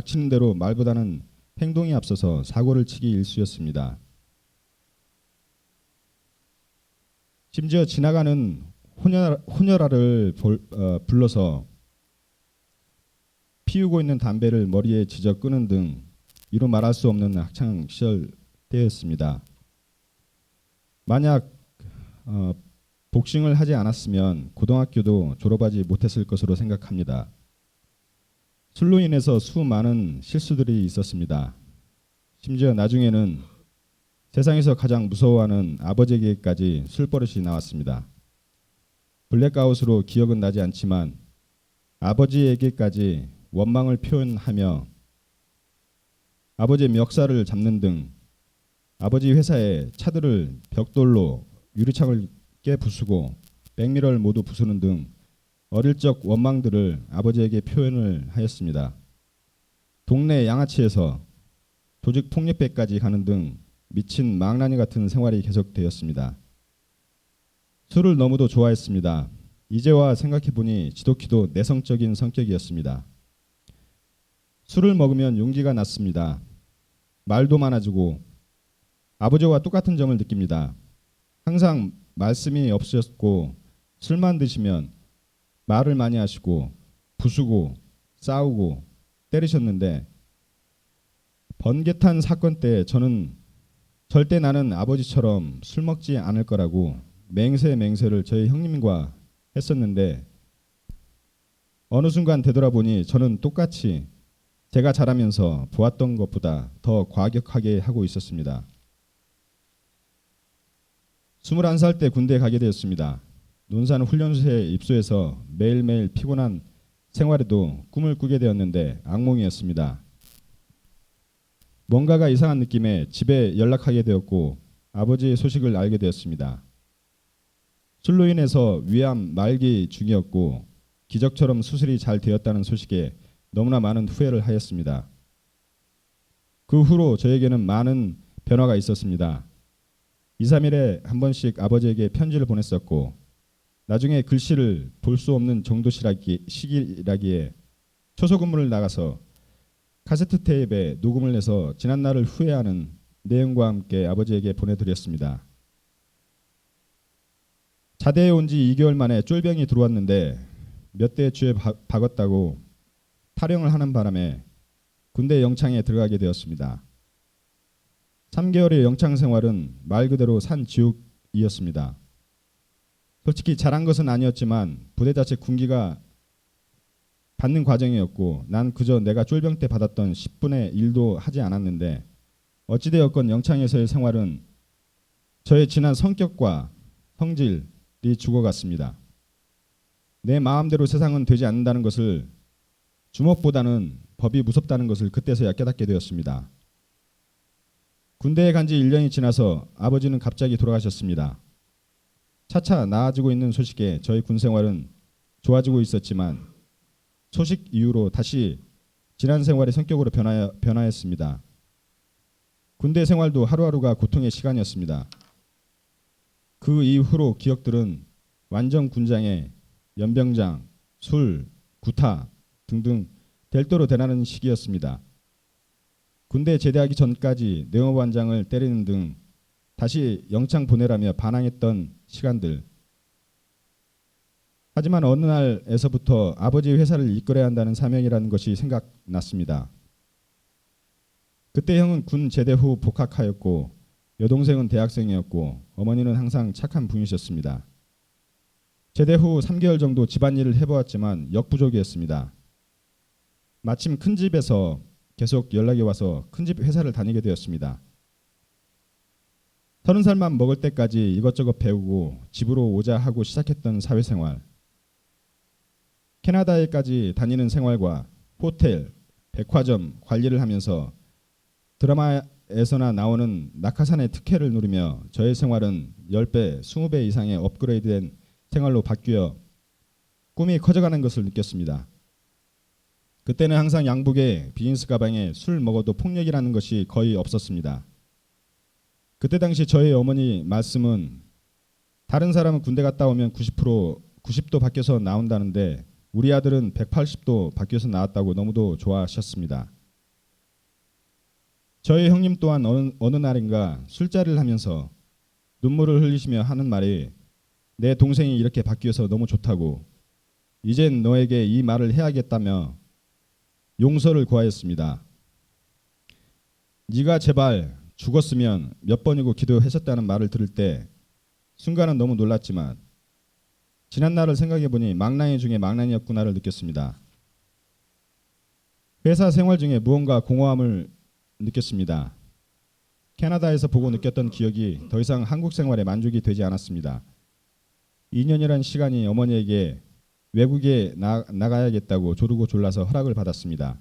닥치는 대로 말보다는 행동이 앞서서 사고를 치기 일쑤였습니다. 심지어 지나가는 혼혈아를 불러서 피우고 있는 담배를 머리에 지져 끄는 등 이루 말할 수 없는 학창 시절 때였습니다. 만약 복싱을 하지 않았으면 고등학교도 졸업하지 못했을 것으로 생각합니다. 술로 인해서 수많은 실수들이 있었습니다. 심지어 나중에는 세상에서 가장 무서워하는 아버지에게까지 술버릇이 나왔습니다. 블랙아웃으로 기억은 나지 않지만 아버지에게까지 원망을 표현하며 아버지의 멱살을 잡는 등 아버지 회사의 차들을 벽돌로 유리창을 깨부수고 백미러를 모두 부수는 등 어릴 적 원망들을 아버지에게 표현을 하였습니다. 동네 양아치에서 조직 폭력배까지 가는 등 미친 망나니 같은 생활이 계속되었습니다. 술을 너무도 좋아했습니다. 이제와 생각해보니 지독히도 내성적인 성격이었습니다. 술을 먹으면 용기가 났습니다. 말도 많아지고 아버지와 똑같은 점을 느낍니다. 항상 말씀이 없으셨고 술만 드시면 말을 많이 하시고 부수고 싸우고 때리셨는데 번개탄 사건 때 저는 절대 나는 아버지처럼 술 먹지 않을 거라고 맹세를 저희 형님과 했었는데 어느 순간 되돌아보니 저는 똑같이 제가 자라면서 보았던 것보다 더 과격하게 하고 있었습니다. 21살 때 군대에 가게 되었습니다. 논산 훈련소에 입소해서 매일매일 피곤한 생활에도 꿈을 꾸게 되었는데 악몽이었습니다. 뭔가가 이상한 느낌에 집에 연락하게 되었고 아버지의 소식을 알게 되었습니다. 술로 인해서 위암 말기 중이었고 기적처럼 수술이 잘 되었다는 소식에 너무나 많은 후회를 하였습니다. 그 후로 저에게는 많은 변화가 있었습니다. 2, 3일에 한 번씩 아버지에게 편지를 보냈었고 나중에 글씨를 볼 수 없는 시기라기에 초소근무를 나가서 카세트 테이프에 녹음을 해서 지난날을 후회하는 내용과 함께 아버지에게 보내드렸습니다. 자대에 온 지 2개월 만에 쫄병이 들어왔는데 몇 대 주에 박았다고 탈영을 하는 바람에 군대 영창에 들어가게 되었습니다. 3개월의 영창 생활은 말 그대로 산지옥이었습니다. 솔직히 잘한 것은 아니었지만 부대 자체 군기가 받는 과정이었고 난 그저 내가 쫄병 때 받았던 10분의 1도 하지 않았는데 어찌되었건 영창에서의 생활은 저의 지난 성격과 성질이 죽어갔습니다. 내 마음대로 세상은 되지 않는다는 것을 주먹보다는 법이 무섭다는 것을 그때서야 깨닫게 되었습니다. 군대에 간 지 1년이 지나서 아버지는 갑자기 돌아가셨습니다. 차차 나아지고 있는 소식에 저희 군 생활은 좋아지고 있었지만 소식 이후로 다시 지난 생활의 성격으로 변화했습니다. 군대 생활도 하루하루가 고통의 시간이었습니다. 그 이후로 기억들은 완전 군장에 연병장, 술, 구타 등등 델도로 대나는 시기였습니다. 군대 제대하기 전까지 내무반장을 때리는 등 다시 영창 보내라며 반항했던 시간들. 하지만 어느 날에서부터 아버지 회사를 이끌어야 한다는 사명이라는 것이 생각났습니다. 그때 형은 군 제대 후 복학하였고 여동생은 대학생이었고 어머니는 항상 착한 분이셨습니다. 제대 후 3개월 정도 집안일을 해보았지만 역부족이었습니다. 마침 큰 집에서 계속 연락이 와서 큰 집 회사를 다니게 되었습니다. 30살만 먹을 때까지 이것저것 배우고 집으로 오자 하고 시작했던 사회생활. 캐나다에까지 다니는 생활과 호텔, 백화점 관리를 하면서 드라마에서나 나오는 낙하산의 특혜를 누리며 저의 생활은 10배, 20배 이상의 업그레이드된 생활로 바뀌어 꿈이 커져가는 것을 느꼈습니다. 그때는 항상 양복에 비즈니스 가방에 술 먹어도 폭력이라는 것이 거의 없었습니다. 그때 당시 저희 어머니 말씀은 다른 사람은 군대 갔다 오면 90도 바뀌어서 나온다는데 우리 아들은 180도 바뀌어서 나왔다고 너무도 좋아하셨습니다. 저희 형님 또한 어느 날인가 술자리를 하면서 눈물을 흘리시며 하는 말이 내 동생이 이렇게 바뀌어서 너무 좋다고 이젠 너에게 이 말을 해야겠다며 용서를 구하였습니다. 네가 제발 죽었으면 몇 번이고 기도했었다는 말을 들을 때 순간은 너무 놀랐지만 지난 날을 생각해 보니 망나니 중에 망나니였구나를 느꼈습니다. 회사 생활 중에 무언가 공허함을 느꼈습니다. 캐나다에서 보고 느꼈던 기억이 더 이상 한국 생활에 만족이 되지 않았습니다. 2년이란 시간이 어머니에게 외국에 나가야겠다고 조르고 졸라서 허락을 받았습니다.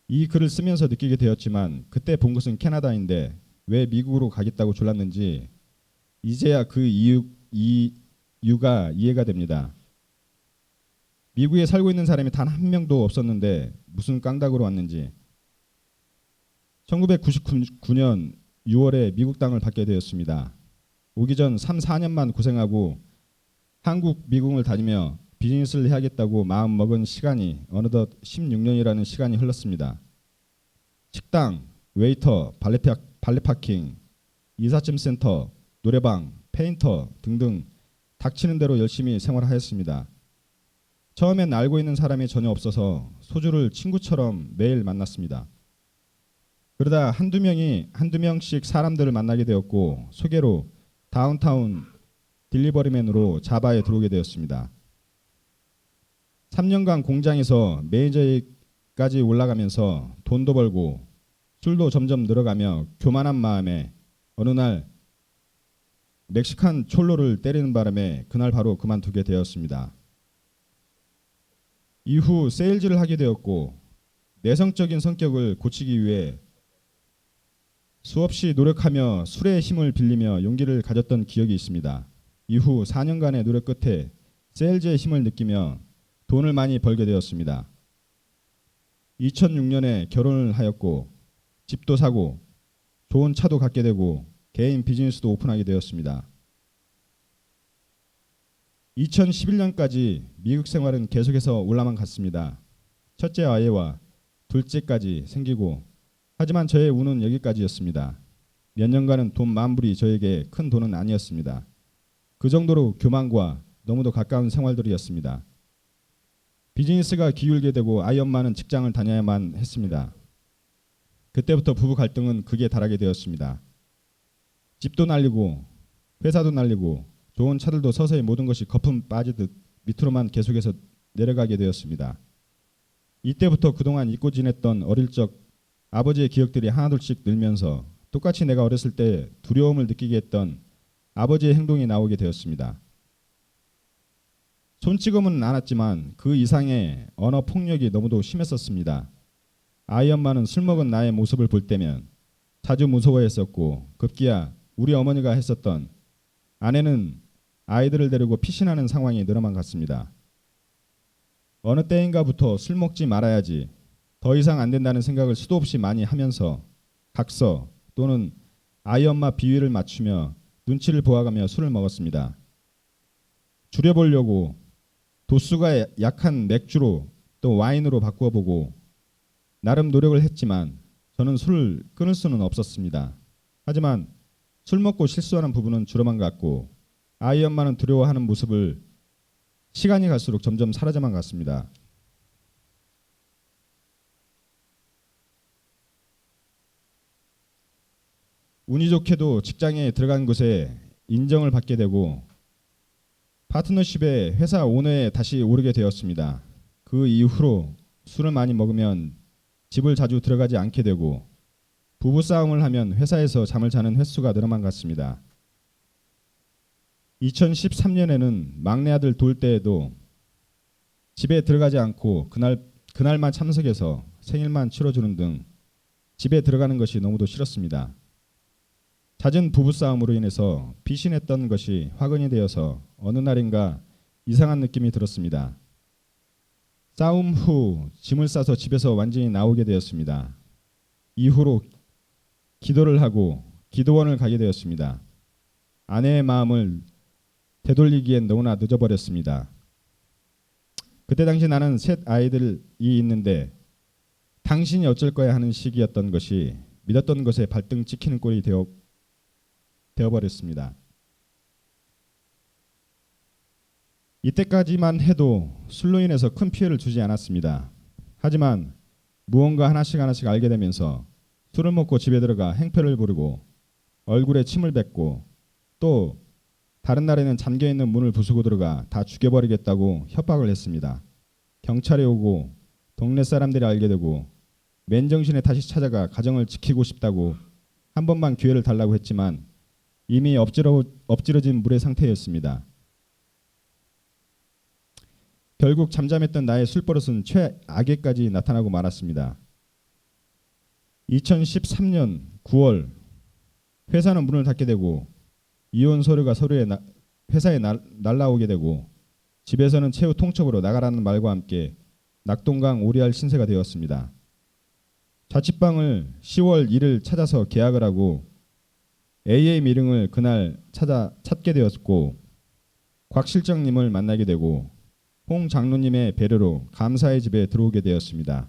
이 글을 쓰면서 느끼게 되었지만 그때 본 것은 캐나다인데 왜 미국으로 가겠다고 졸랐는지 이제야 그 이유가 이해가 됩니다. 미국에 살고 있는 사람이 단 한 명도 없었는데 무슨 깡닭으로 왔는지. 1999년 6월에 미국 땅을 받게 되었습니다. 오기 전 3, 4년만 고생하고 한국, 미국을 다니며 비즈니스를 해야겠다고 마음먹은 시간이 어느덧 16년이라는 시간이 흘렀습니다. 식당, 웨이터, 발레 파킹, 이삿짐 센터, 노래방, 페인터 등등 닥치는 대로 열심히 생활하였습니다. 처음엔 알고 있는 사람이 전혀 없어서 소주를 친구처럼 매일 만났습니다. 그러다 한두 명씩 사람들을 만나게 되었고 소개로 다운타운 딜리버리맨으로 자바에 들어오게 되었습니다. 3년간 공장에서 매니저까지 올라가면서 돈도 벌고 술도 점점 늘어가며 교만한 마음에 어느 날 멕시칸 촐로를 때리는 바람에 그날 바로 그만두게 되었습니다. 이후 세일즈를 하게 되었고 내성적인 성격을 고치기 위해 수없이 노력하며 술의 힘을 빌리며 용기를 가졌던 기억이 있습니다. 이후 4년간의 노력 끝에 세일즈의 힘을 느끼며 돈을 많이 벌게 되었습니다. 2006년에 결혼을 하였고 집도 사고 좋은 차도 갖게 되고 개인 비즈니스도 오픈하게 되었습니다. 2011년까지 미국 생활은 계속해서 올라만 갔습니다. 첫째 아이와 둘째까지 생기고 하지만 저의 운은 여기까지였습니다. 몇 년간은 돈 만불이 저에게 큰 돈은 아니었습니다. 그 정도로 교만과 너무도 가까운 생활들이었습니다. 비즈니스가 기울게 되고 아이 엄마는 직장을 다녀야만 했습니다. 그때부터 부부 갈등은 극에 달하게 되었습니다. 집도 날리고 회사도 날리고 좋은 차들도 서서히 모든 것이 거품 빠지듯 밑으로만 계속해서 내려가게 되었습니다. 이때부터 그동안 잊고 지냈던 어릴 적 아버지의 기억들이 하나둘씩 늘면서 똑같이 내가 어렸을 때 두려움을 느끼게 했던 아버지의 행동이 나오게 되었습니다. 손찌검은 않았지만 그 이상의 언어 폭력이 너무도 심했었습니다. 아이 엄마는 술 먹은 나의 모습을 볼 때면 자주 무서워했었고 급기야 우리 어머니가 했었던 아내는 아이들을 데리고 피신하는 상황이 늘어만 갔습니다. 어느 때인가부터 술 먹지 말아야지 더 이상 안 된다는 생각을 수도 없이 많이 하면서 각서 또는 아이 엄마 비위를 맞추며 눈치를 보아가며 술을 먹었습니다. 줄여보려고 도수가 약한 맥주로 또 와인으로 바꾸어 보고 나름 노력을 했지만 저는 술을 끊을 수는 없었습니다. 하지만 술 먹고 실수하는 부분은 줄어만 갔고 아이 엄마는 두려워하는 모습을 시간이 갈수록 점점 사라져만 갔습니다. 운이 좋게도 직장에 들어간 곳에 인정을 받게 되고 파트너십에 회사 오너에 다시 오르게 되었습니다. 그 이후로 술을 많이 먹으면 집을 자주 들어가지 않게 되고 부부싸움을 하면 회사에서 잠을 자는 횟수가 늘어만 갔습니다. 2013년에는 막내 아들 돌 때에도 집에 들어가지 않고 그날만 참석해서 생일만 치러주는 등 집에 들어가는 것이 너무도 싫었습니다. 잦은 부부싸움으로 인해서 피신했던 것이 화근이 되어서 어느 날인가 이상한 느낌이 들었습니다. 싸움 후 짐을 싸서 집에서 완전히 나오게 되었습니다. 이후로 기도를 하고 기도원을 가게 되었습니다. 아내의 마음을 되돌리기엔 너무나 늦어버렸습니다. 그때 당시 나는 셋 아이들이 있는데 당신이 어쩔 거야 하는 시기였던 것이 믿었던 것에 발등 찍히는 꼴이 되어버렸습니다. 이때까지만 해도 술로 인해서 큰 피해를 주지 않았습니다. 하지만 무언가 하나씩 알게 되면서 술을 먹고 집에 들어가 행패를 부리고 얼굴에 침을 뱉고 또 다른 날에는 잠겨있는 문을 부수고 들어가 다 죽여버리겠다고 협박을 했습니다. 경찰이 오고 동네 사람들이 알게 되고 맨정신에 다시 찾아가 가정을 지키고 싶다고 한 번만 기회를 달라고 했지만 이미 엎질러진 물의 상태였습니다. 결국 잠잠했던 나의 술버릇은 최악에까지 나타나고 말았습니다. 2013년 9월 회사는 문을 닫게 되고 이혼 서류가 회사에 날라오게 되고 집에서는 최후 통첩으로 나가라는 말과 함께 낙동강 오리알 신세가 되었습니다. 자취방을 10월 1일 찾아서 계약을 하고 AA 미령을 그날 찾게 되었고 곽 실장님을 만나게 되고 홍 장로님의 배려로 감사의 집에 들어오게 되었습니다.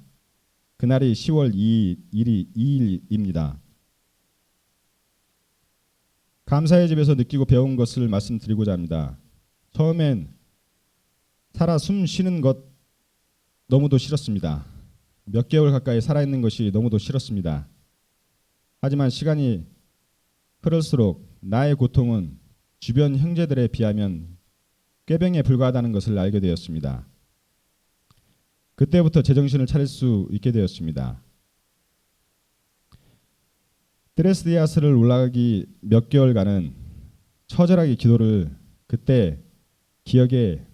그날이 10월 2일입니다. 감사의 집에서 느끼고 배운 것을 말씀드리고자 합니다. 처음엔 살아 숨 쉬는 것 너무도 싫었습니다. 몇 개월 가까이 살아있는 것이 너무도 싫었습니다. 하지만 시간이 흐를수록 나의 고통은 주변 형제들에 비하면 꾀병에 불과하다는 것을 알게 되었습니다. 그때부터 제정신을 차릴 수 있게 되었습니다. 드레스디아스를 올라가기 몇 개월간은 처절하게 기도를 그때 기억에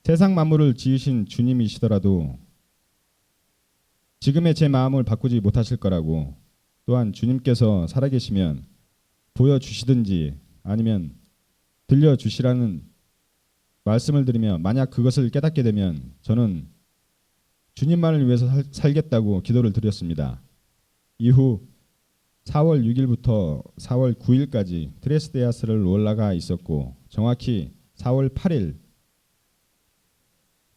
세상 만물을 지으신 주님이시더라도 지금의 제 마음을 바꾸지 못하실 거라고 또한 주님께서 살아계시면 보여주시든지 아니면 들려주시라는 말씀을 드리며 만약 그것을 깨닫게 되면 저는 주님만을 위해서 살겠다고 기도를 드렸습니다. 이후 4월 6일부터 4월 9일까지 드레스데아스를 올라가 있었고 정확히 4월 8일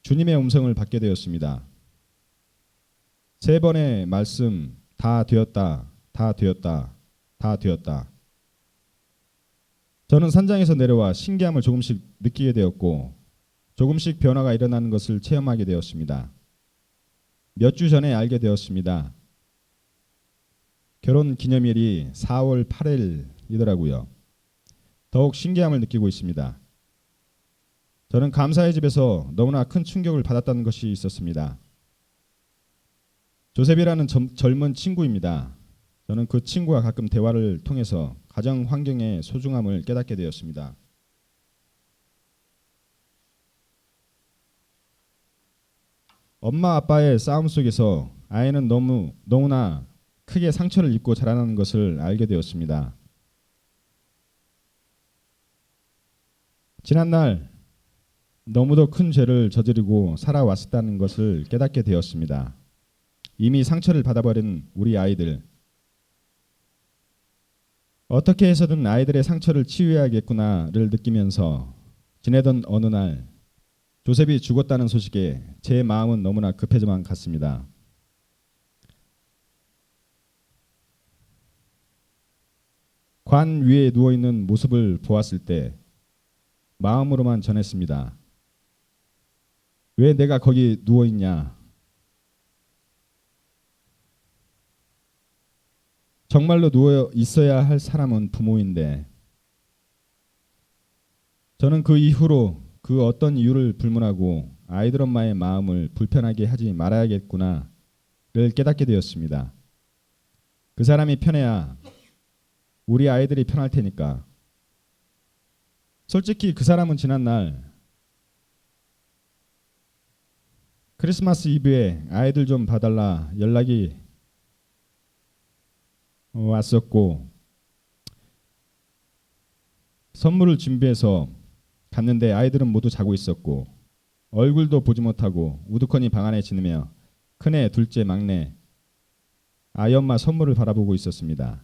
주님의 음성을 받게 되었습니다. 3번의 말씀 다 되었다, 다 되었다, 다 되었다. 저는 산장에서 내려와 신기함을 조금씩 느끼게 되었고 조금씩 변화가 일어나는 것을 체험하게 되었습니다. 몇 주 전에 알게 되었습니다. 결혼 기념일이 4월 8일이더라고요. 더욱 신기함을 느끼고 있습니다. 저는 감사의 집에서 너무나 큰 충격을 받았다는 것이 있었습니다. 조셉이라는 젊은 친구입니다. 저는 그 친구와 가끔 대화를 통해서 가정 환경의 소중함을 깨닫게 되었습니다. 엄마 아빠의 싸움 속에서 아이는 너무나 크게 상처를 입고 자라나는 것을 알게 되었습니다. 지난날 너무도 큰 죄를 저지르고 살아왔다는 것을 깨닫게 되었습니다. 이미 상처를 받아버린 우리 아이들, 어떻게 해서든 아이들의 상처를 치유해야겠구나를 느끼면서 지내던 어느 날 조셉이 죽었다는 소식에 제 마음은 너무나 급해져만 갔습니다. 관 위에 누워있는 모습을 보았을 때 마음으로만 전했습니다. 왜 내가 거기 누워있냐? 정말로 누워 있어야 할 사람은 부모인데 저는 그 이후로 그 어떤 이유를 불문하고 아이들 엄마의 마음을 불편하게 하지 말아야겠구나를 깨닫게 되었습니다. 그 사람이 편해야 우리 아이들이 편할 테니까. 솔직히 그 사람은 지난날 크리스마스 이브에 아이들 좀 봐달라 연락이 왔었고 선물을 준비해서 갔는데 아이들은 모두 자고 있었고 얼굴도 보지 못하고 우두커니 방 안에 지내며 큰애, 둘째, 막내 아이 엄마 선물을 바라보고 있었습니다.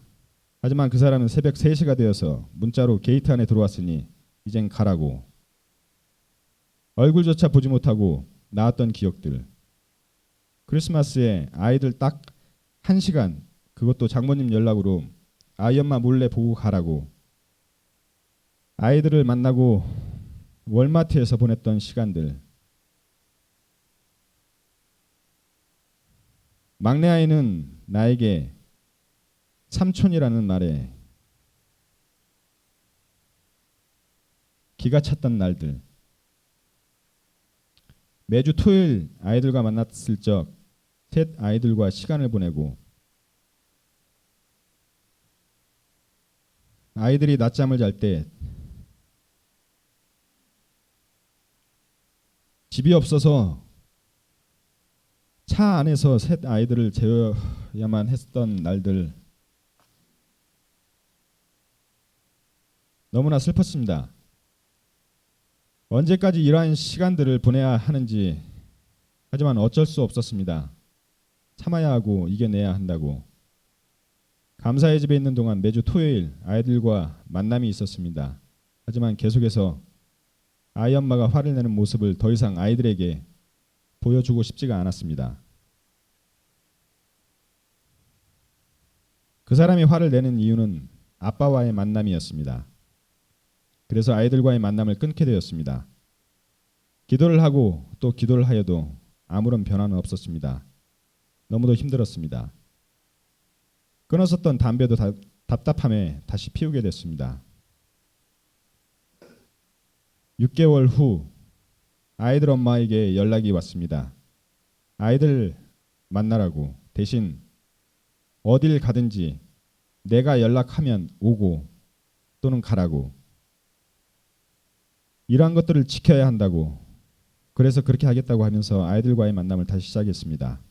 하지만 그 사람은 새벽 3시가 되어서 문자로 게이트 안에 들어왔으니 이젠 가라고. 얼굴조차 보지 못하고 나왔던 기억들. 크리스마스에 아이들 딱 1시간, 그것도 장모님 연락으로 아이 엄마 몰래 보고 가라고, 아이들을 만나고 월마트에서 보냈던 시간들, 막내 아이는 나에게 삼촌이라는 말에 기가 찼던 날들, 매주 토요일 아이들과 만났을 적 셋 아이들과 시간을 보내고, 아이들이 낮잠을 잘 때 집이 없어서 차 안에서 셋 아이들을 재워야만 했던 날들, 너무나 슬펐습니다. 언제까지 이러한 시간들을 보내야 하는지, 하지만 어쩔 수 없었습니다. 참아야 하고 이겨내야 한다고. 감사의 집에 있는 동안 매주 토요일 아이들과 만남이 있었습니다. 하지만 계속해서 아이 엄마가 화를 내는 모습을 더 이상 아이들에게 보여주고 싶지가 않았습니다. 그 사람이 화를 내는 이유는 아빠와의 만남이었습니다. 그래서 아이들과의 만남을 끊게 되었습니다. 기도를 하고 또 기도를 하여도 아무런 변화는 없었습니다. 너무도 힘들었습니다. 끊었었던 담배도 답답함에 다시 피우게 됐습니다. 6개월 후 아이들 엄마에게 연락이 왔습니다. 아이들 만나라고, 대신 어딜 가든지 내가 연락하면 오고 또는 가라고, 이러한 것들을 지켜야 한다고, 그래서 그렇게 하겠다고 하면서 아이들과의 만남을 다시 시작했습니다.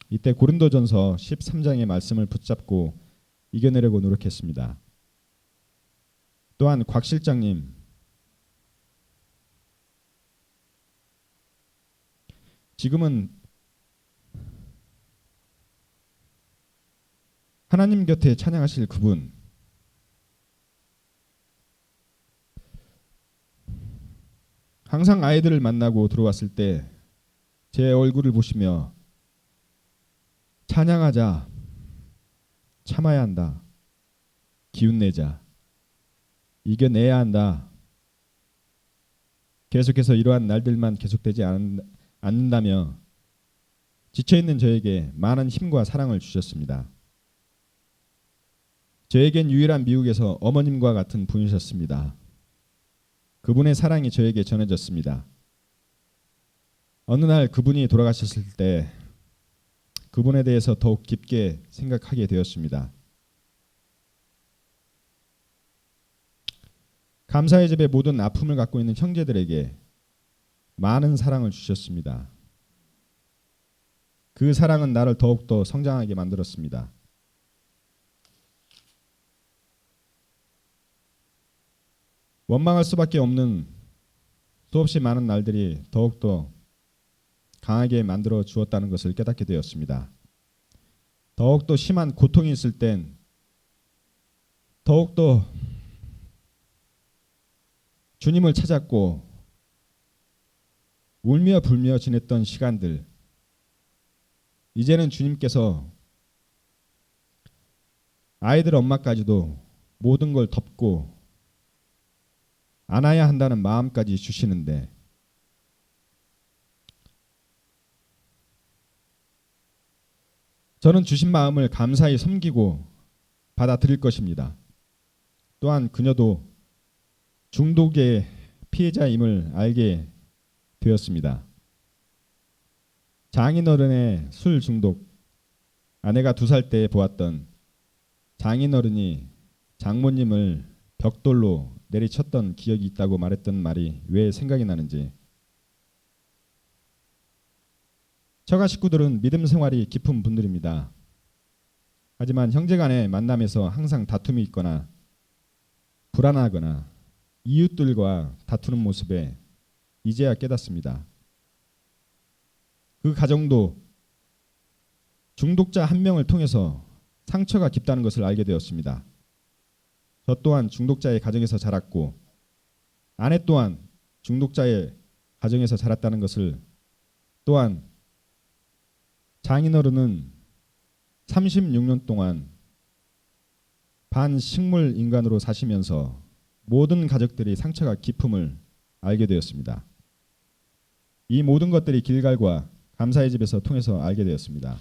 이때 고린도전서 13장의 말씀을 붙잡고 이겨내려고 노력했습니다. 또한 곽 실장님, 지금은 하나님 곁에 찬양하실 그분, 항상 아이들을 만나고 들어왔을 때 제 얼굴을 보시며 찬양하자, 참아야 한다, 기운내자, 이겨내야 한다, 계속해서 이러한 날들만 계속되지 않는다며 지쳐있는 저에게 많은 힘과 사랑을 주셨습니다. 저에겐 유일한 미국에서 어머님과 같은 분이셨습니다. 그분의 사랑이 저에게 전해졌습니다. 어느 날 그분이 돌아가셨을 때 그분에 대해서 더욱 깊게 생각하게 되었습니다. 감사의 집의 모든 아픔을 갖고 있는 형제들에게 많은 사랑을 주셨습니다. 그 사랑은 나를 더욱더 성장하게 만들었습니다. 원망할 수밖에 없는 수없이 많은 날들이 더욱더 강하게 만들어 주었다는 것을 깨닫게 되었습니다. 더욱더 심한 고통이 있을 땐 더욱더 주님을 찾았고 울며 불며 지냈던 시간들, 이제는 주님께서 아이들 엄마까지도 모든 걸 덮고 안아야 한다는 마음까지 주시는데, 저는 주신 마음을 감사히 섬기고 받아들일 것입니다. 또한 그녀도 중독의 피해자임을 알게 되었습니다. 장인어른의 술 중독, 아내가 2살 때 보았던 장인어른이 장모님을 벽돌로 내리쳤던 기억이 있다고 말했던 말이 왜 생각이 나는지. 처가 식구들은 믿음 생활이 깊은 분들입니다. 하지만 형제간의 만남에서 항상 다툼이 있거나 불안하거나 이웃들과 다투는 모습에 이제야 깨닫습니다. 그 가정도 중독자 한 명을 통해서 상처가 깊다는 것을 알게 되었습니다. 저 또한 중독자의 가정에서 자랐고 아내 또한 중독자의 가정에서 자랐다는 것을, 또한 장인어른은 36년 동안 반식물 인간으로 사시면서 모든 가족들이 상처가 깊음을 알게 되었습니다. 이 모든 것들이 길갈과 감사의 집에서 통해서 알게 되었습니다.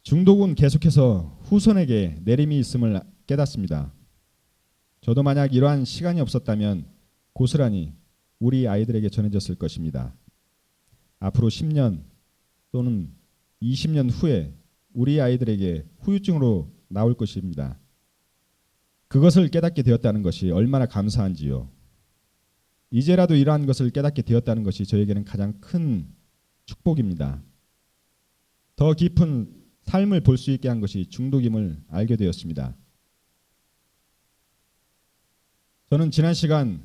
중독은 계속해서 후손에게 내림이 있음을 깨닫습니다. 저도 만약 이러한 시간이 없었다면 고스란히 우리 아이들에게 전해졌을 것입니다. 앞으로 10년 또는 20년 후에 우리 아이들에게 후유증으로 나올 것입니다. 그것을 깨닫게 되었다는 것이 얼마나 감사한지요. 이제라도 이러한 것을 깨닫게 되었다는 것이 저에게는 가장 큰 축복입니다. 더 깊은 삶을 볼 수 있게 한 것이 중독임을 알게 되었습니다. 저는 지난 시간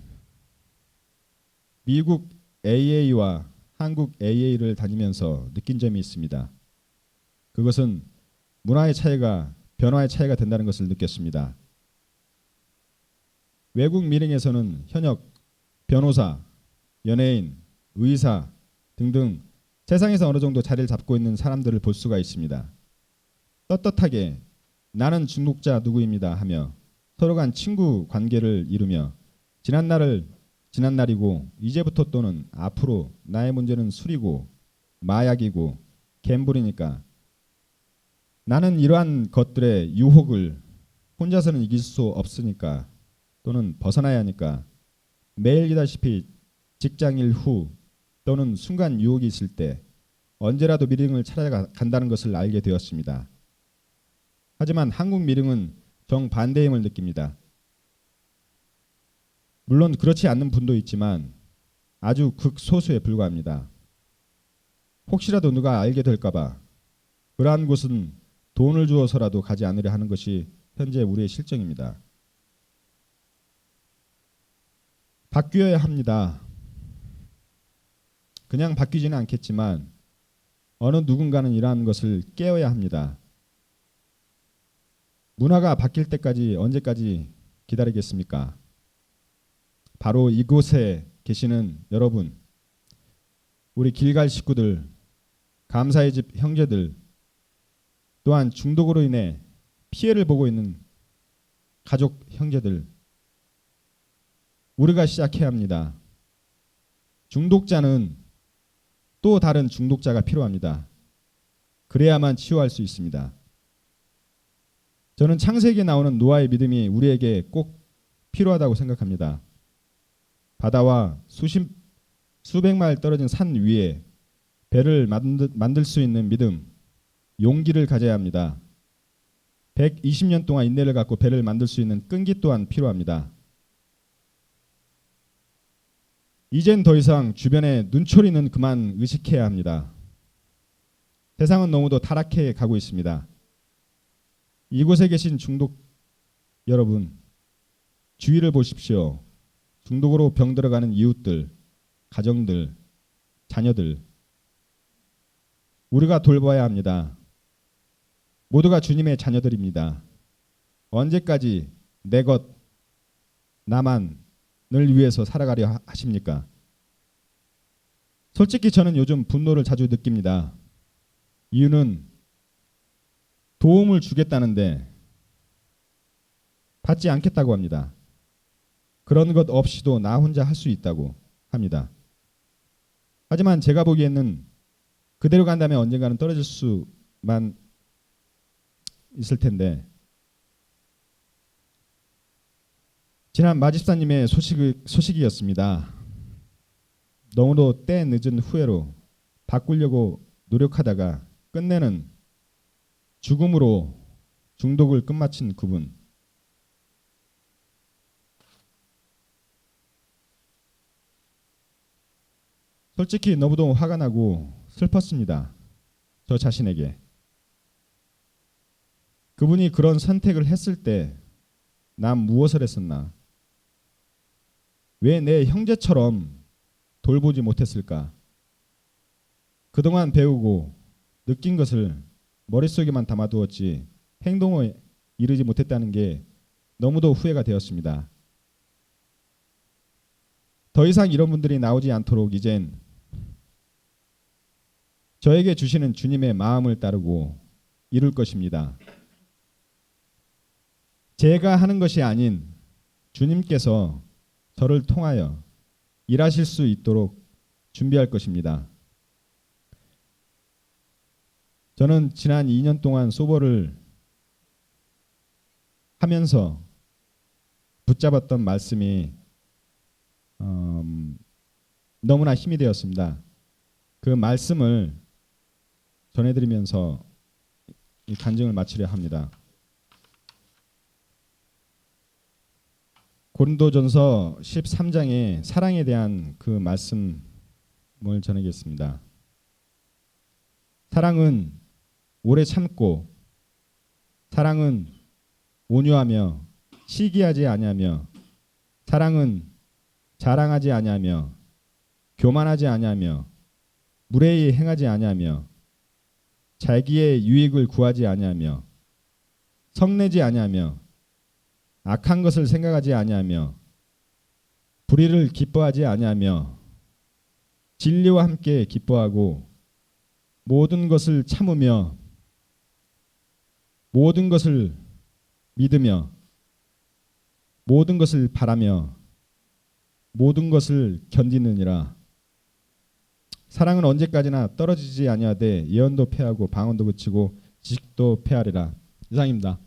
미국 AA와 한국 AA를 다니면서 느낀 점이 있습니다. 그것은 문화의 차이가 변화의 차이가 된다는 것을 느꼈습니다. 외국 미링에서는 현역, 변호사, 연예인, 의사 등등 세상에서 어느 정도 자리를 잡고 있는 사람들을 볼 수가 있습니다. 떳떳하게 나는 중독자 누구입니다 하며 서로 간 친구 관계를 이루며 지난 날이고 이제부터 또는 앞으로 나의 문제는 술이고 마약이고 갬블이니까 나는 이러한 것들의 유혹을 혼자서는 이길 수 없으니까 또는 벗어나야 하니까 매일이다시피 직장일 후 또는 순간 유혹이 있을 때 언제라도 미링을 찾아간다는 것을 알게 되었습니다. 하지만 한국 미링은 정반대임을 느낍니다. 물론 그렇지 않는 분도 있지만 아주 극소수에 불과합니다. 혹시라도 누가 알게 될까봐 그러한 곳은 돈을 주어서라도 가지 않으려 하는 것이 현재 우리의 실정입니다. 바뀌어야 합니다. 그냥 바뀌지는 않겠지만 어느 누군가는 이러한 것을 깨어야 합니다. 문화가 바뀔 때까지 언제까지 기다리겠습니까? 바로 이곳에 계시는 여러분, 우리 길갈 식구들, 감사의 집 형제들, 또한 중독으로 인해 피해를 보고 있는 가족 형제들, 우리가 시작해야 합니다. 중독자는 또 다른 중독자가 필요합니다. 그래야만 치유할 수 있습니다. 저는 창세기에 나오는 노아의 믿음이 우리에게 꼭 필요하다고 생각합니다. 바다와 수백 마일 떨어진 산 위에 배를 만들 수 있는 믿음, 용기를 가져야 합니다. 120년 동안 인내를 갖고 배를 만들 수 있는 끈기 또한 필요합니다. 이젠 더 이상 주변의 눈초리는 그만 의식해야 합니다. 세상은 너무도 타락해 가고 있습니다. 이곳에 계신 중독 여러분, 주위를 보십시오. 중독으로 병들어가는 이웃들, 가정들, 자녀들, 우리가 돌봐야 합니다. 모두가 주님의 자녀들입니다. 언제까지 내 것, 나만을 위해서 살아가려 하십니까? 솔직히 저는 요즘 분노를 자주 느낍니다. 이유는 도움을 주겠다는데 받지 않겠다고 합니다. 그런 것 없이도 나 혼자 할 수 있다고 합니다. 하지만 제가 보기에는 그대로 간다면 언젠가는 떨어질 수만 있을 텐데, 지난 마집사님의 소식이었습니다. 너무도 때 늦은 후회로 바꾸려고 노력하다가 끝내는 죽음으로 중독을 끝마친 그분. 솔직히 너무도 화가 나고 슬펐습니다. 저 자신에게. 그분이 그런 선택을 했을 때 난 무엇을 했었나? 왜 내 형제처럼 돌보지 못했을까? 그동안 배우고 느낀 것을 머릿속에만 담아두었지 행동에 이르지 못했다는 게 너무도 후회가 되었습니다. 더 이상 이런 분들이 나오지 않도록 이젠 저에게 주시는 주님의 마음을 따르고 이룰 것입니다. 제가 하는 것이 아닌 주님께서 저를 통하여 일하실 수 있도록 준비할 것입니다. 저는 지난 2년 동안 소보를 하면서 붙잡았던 말씀이 너무나 힘이 되었습니다. 그 말씀을 전해드리면서 이 간증을 마치려 합니다. 고린도전서 13장의 사랑에 대한 그 말씀을 전하겠습니다. 사랑은 오래 참고, 사랑은 온유하며 시기하지 아니하며, 사랑은 자랑하지 아니하며 교만하지 아니하며 무례히 행하지 아니하며 자기의 유익을 구하지 아니하며 성내지 아니하며 악한 것을 생각하지 아니하며 불의를 기뻐하지 아니하며 진리와 함께 기뻐하고 모든 것을 참으며 모든 것을 믿으며 모든 것을 바라며 모든 것을 견디느니라. 사랑은 언제까지나 떨어지지 아니하되 예언도 패하고 방언도 그치고 지식도 패하리라. 이상입니다.